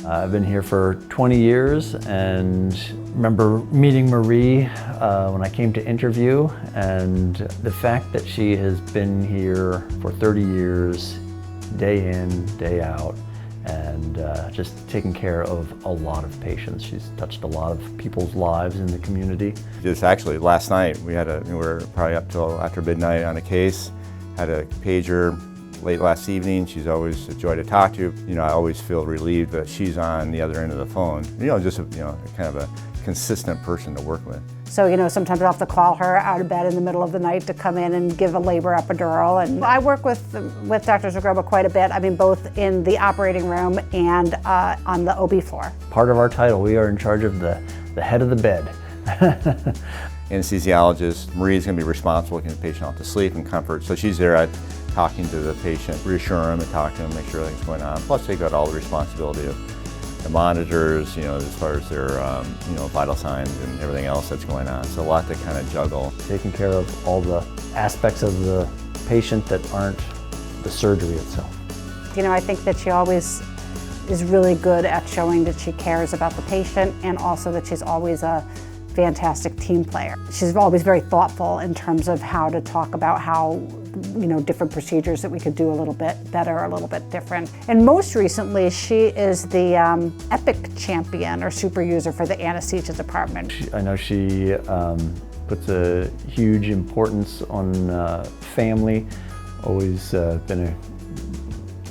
I've been here for 20 years and remember meeting Marie when I came to interview, and the fact that she has been here for 30 years, day in, day out, and just taking care of a lot of patients. She's touched a lot of people's lives in the community. Just actually last night we were probably up till after midnight on a case, had a pager late last evening. She's always a joy to talk to. I always feel relieved that she's on the other end of the phone. Just kind of a consistent person to work with. So, sometimes I'll have to call her out of bed in the middle of the night to come in and give a labor epidural. And I work with Dr. Zagroba quite a bit. I mean, both in the operating room and on the OB floor. Part of our title, we are in charge of the head of the bed. Anesthesiologist, Marie's going to be responsible getting the patient off to sleep and comfort. So she's there talking to the patient, reassure them and talk to them, make sure everything's going on. Plus they got all the responsibility of the monitors, as far as their vital signs and everything else that's going on. So a lot to kind of juggle. Taking care of all the aspects of the patient that aren't the surgery itself. I think that she always is really good at showing that she cares about the patient, and also that she's always a fantastic team player. She's always very thoughtful in terms of how to talk about how different procedures that we could do a little bit better, a little bit different. And most recently, she is the EPIC champion or super user for the anesthesia department. I know she puts a huge importance on family, always been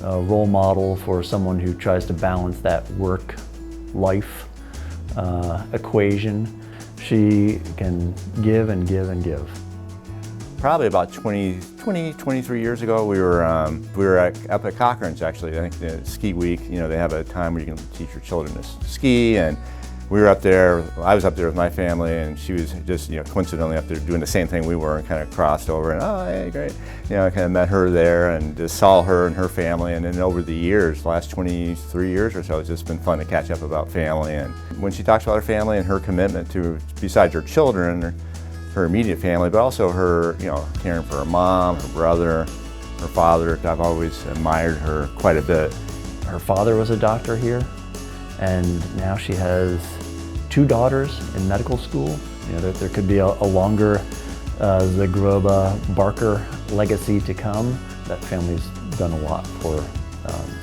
a role model for someone who tries to balance that work-life equation. She can give and give and give. Probably about 23 years ago, we were up at Cochrane's actually. I think the ski week, they have a time where you can teach your children to ski, and we were up there. I was up there with my family, and she was just coincidentally up there doing the same thing we were, and kind of crossed over, and oh hey, great. I kind of met her there and just saw her and her family, and then over the years, last 23 years or so, it's just been fun to catch up about family. And when she talks about her family and her commitment to, besides her children, her immediate family, but also her, caring for her mom, her brother, her father. I've always admired her quite a bit. Her father was a doctor here, and now she has 2 daughters in medical school. There could be a longer Zagroba Barker legacy to come. That family's done a lot for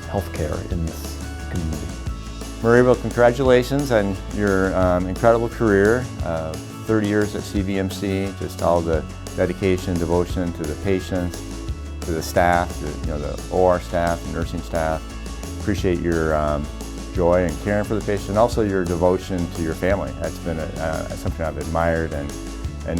healthcare in this community. Marie, well, congratulations on your incredible career. 30 years at CVMC, just all the dedication, devotion to the patients, to the staff, to the OR staff, nursing staff. Appreciate your joy and caring for the patient, and also your devotion to your family. That's been something I've admired, and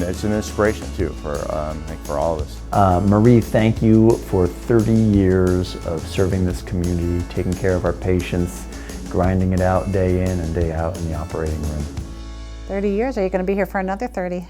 it's an inspiration too for I think for all of us. Marie, thank you for 30 years of serving this community, taking care of our patients, grinding it out day in and day out in the operating room. 30 years? Are you going to be here for another 30?